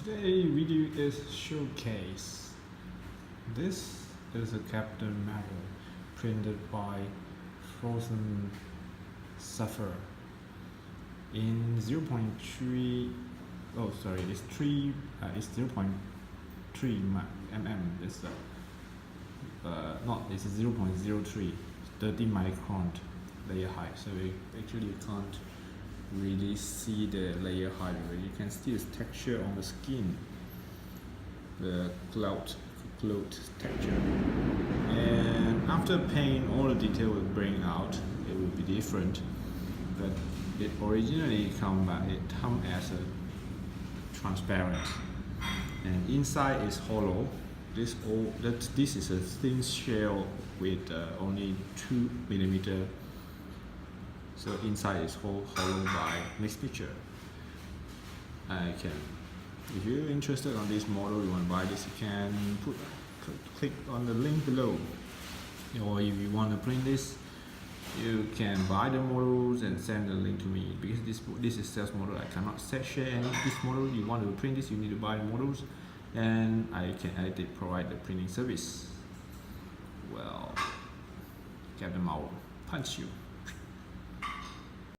Today video is showcase. This is a Captain Marvel printed by Phozen Shuffer in 0.3. Oh, sorry, it's 3. It's 0.3 mm. It's not. It's 0.03, 30 micron layer height. So we actually can't really see the layer height, but you can see its texture on the skin, the cloth texture. And after paint, all the detail will bring out. It will be different, but it originally come as a transparent, and inside is hollow. This is a thin shell with only 2 mm. So inside is hollow by next picture. If you're interested on this model, you want to buy this, you can click on the link below. Or if you want to print this, you can buy the models and send the link to me, because this is sales model. I cannot share any of this model. You want to print this, you need to buy the models, and I can provide the printing service. Well, get them out, punch you.